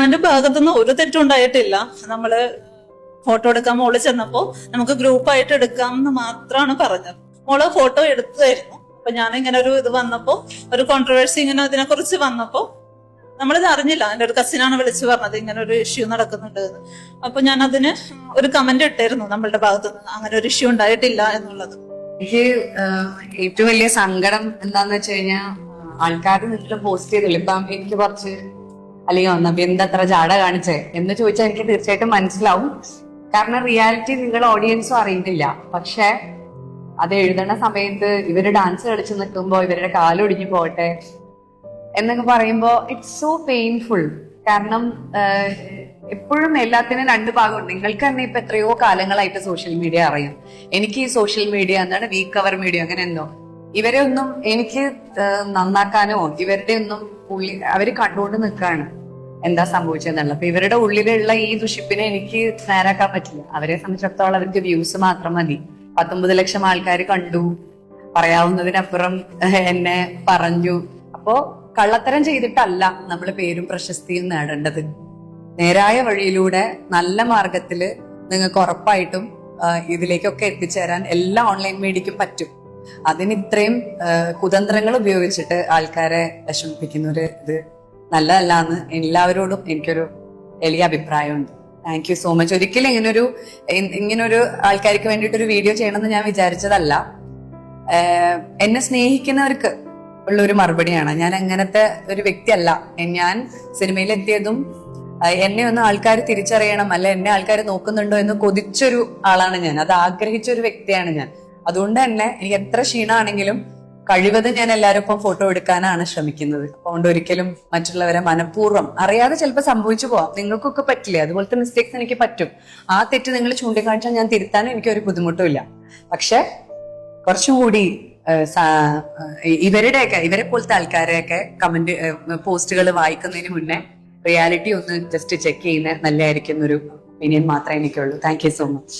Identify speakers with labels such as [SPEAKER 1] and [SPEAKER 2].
[SPEAKER 1] മോളുടെ ഭാഗത്തുനിന്ന് ഒരു തെറ്റും ഉണ്ടായിട്ടില്ല. നമ്മള് ഫോട്ടോ എടുക്കാൻ മോള് ചെന്നപ്പോ നമുക്ക് ഗ്രൂപ്പായിട്ട് എടുക്കാം എന്ന് മാത്രമാണ് പറഞ്ഞത്. മോള് ഫോട്ടോ എടുത്തായിരുന്നു. അപ്പൊ ഞാൻ ഇങ്ങനെ ഒരു ഇത് വന്നപ്പോ, ഒരു കോൺട്രവേഴ്സി ഇങ്ങനെ അതിനെ കുറിച്ച് വന്നപ്പോ നമ്മളിത് അറിഞ്ഞില്ല. എൻ്റെ ഒരു കസിനാണ് വിളിച്ചു പറഞ്ഞത് ഇങ്ങനെ ഒരു ഇഷ്യൂ നടക്കുന്നുണ്ട് എന്ന്. അപ്പൊ ഞാൻ അതിന് ഒരു കമന്റ് ഇട്ടായിരുന്നു നമ്മളുടെ ഭാഗത്തുനിന്ന് അങ്ങനെ ഒരു ഇഷ്യൂ ഉണ്ടായിട്ടില്ല എന്നുള്ളത്.
[SPEAKER 2] എനിക്ക് ഏറ്റവും വലിയ സങ്കടം എന്താന്ന് വെച്ച് കഴിഞ്ഞാൽ ആൾക്കാർ നിങ്ങൾ പോസ്റ്റ് ചെയ്തില്ല. ഇപ്പം എനിക്ക് കുറച്ച് അല്ലെങ്കിൽ വന്നപ്പോ എന്തത്ര ജാട കാണിച്ചേ എന്ന് ചോദിച്ചാൽ എനിക്ക് തീർച്ചയായിട്ടും മനസ്സിലാവും. കാരണം റിയാലിറ്റി നിങ്ങൾ ഓഡിയൻസും അറിയുന്നില്ല. പക്ഷെ അത് എഴുതണ സമയത്ത് ഇവര് ഡാൻസ് കളിച്ച് നിൽക്കുമ്പോ ഇവരുടെ കാലൊടിഞ്ഞു പോട്ടെ എന്നൊക്കെ പറയുമ്പോ ഇറ്റ്സ് സോ പെയിൻഫുൾ. കാരണം എപ്പോഴും എല്ലാത്തിനും രണ്ട് ഭാഗമുണ്ട്. നിങ്ങൾക്ക് തന്നെ ഇപ്പൊ എത്രയോ കാലങ്ങളായിട്ട് സോഷ്യൽ മീഡിയ അറിയാം. എനിക്ക് ഈ സോഷ്യൽ മീഡിയ എന്താണ് വീക്ക് അവർ മീഡിയ അങ്ങനെ എന്തോ ഇവരെ ഒന്നും എനിക്ക് നന്നാക്കാനോ ഇവരുടെ ഒന്നും അവര് കണ്ടുകൊണ്ട് നിൽക്കുകയാണ് എന്താ സംഭവിച്ചതെന്നുള്ളത്. അപ്പൊ ഇവരുടെ ഉള്ളിലുള്ള ഈ ദുഷിപ്പിനെ എനിക്ക് നേരാക്കാൻ പറ്റില്ല. അവരെ സംബന്ധിച്ചിടത്തോളം അവർക്ക് വ്യൂസ് മാത്രം മതി. 19 ലക്ഷം ആൾക്കാർ കണ്ടു, പറയാവുന്നതിനപ്പുറം എന്നെ പറഞ്ഞു. അപ്പോ കള്ളത്തരം ചെയ്തിട്ടല്ല നമ്മൾ പേരും പ്രശസ്തിയും നേടേണ്ടത്. നേരായ വഴിയിലൂടെ നല്ല മാർഗത്തില് നിങ്ങൾക്ക് ഉറപ്പായിട്ടും ഇതിലേക്കൊക്കെ എത്തിച്ചേരാൻ എല്ലാ ഓൺലൈൻ മീഡിയക്കും പറ്റും. അതിന് ഇത്രയും കുതന്ത്രങ്ങൾ ഉപയോഗിച്ചിട്ട് ആൾക്കാരെ വിഷമിപ്പിക്കുന്ന ഒരു ഇത് നല്ലതല്ല എന്ന് എല്ലാവരോടും എനിക്കൊരു വലിയ അഭിപ്രായമുണ്ട്. Thank you so much. ഒരിക്കലും ഇങ്ങനൊരു ആൾക്കാർക്ക് വേണ്ടിയിട്ടൊരു വീഡിയോ ചെയ്യണമെന്ന് ഞാൻ വിചാരിച്ചതല്ല. എന്നെ സ്നേഹിക്കുന്നവർക്ക് ഉള്ള ഒരു മറുപടിയാണ്. ഞാൻ അങ്ങനത്തെ ഒരു വ്യക്തിയല്ല. ഞാൻ സിനിമയിലെത്തിയതും എന്നെ ഒന്ന് ആൾക്കാർ തിരിച്ചറിയണം, അല്ല എന്നെ ആൾക്കാർ നോക്കുന്നുണ്ടോ എന്ന് കൊതിച്ചൊരു ആളാണ് ഞാൻ. അത് ആഗ്രഹിച്ച ഒരു വ്യക്തിയാണ് ഞാൻ. അതുകൊണ്ട് തന്നെ എനിക്ക് എത്ര ക്ഷീണമാണെങ്കിലും കഴിവതും ഞാൻ എല്ലാവരും ഇപ്പം ഫോട്ടോ എടുക്കാനാണ് ശ്രമിക്കുന്നത്. അതുകൊണ്ട് ഒരിക്കലും മറ്റുള്ളവരെ മനഃപൂർവ്വം അറിയാതെ ചിലപ്പോൾ സംഭവിച്ചു പോവാം. നിങ്ങൾക്കൊക്കെ പറ്റില്ലേ? അതുപോലത്തെ മിസ്റ്റേക്സ് എനിക്ക് പറ്റും. ആ തെറ്റ് നിങ്ങൾ ചൂണ്ടിക്കാണിച്ചാൽ ഞാൻ തിരുത്താനും എനിക്കൊരു ബുദ്ധിമുട്ടുമില്ല. പക്ഷെ കുറച്ചും കൂടി ഇവരെ പോലത്തെ ആൾക്കാരെയൊക്കെ കമന്റ് പോസ്റ്റുകൾ വായിക്കുന്നതിന് മുന്നേ റിയാലിറ്റി ഒന്ന് ജസ്റ്റ് ചെക്ക് ചെയ്യുന്ന നല്ലതായിരിക്കും എന്നൊരു ഒപ്പീനിയൻ മാത്രമേ എനിക്കുള്ളൂ. Thank you so much.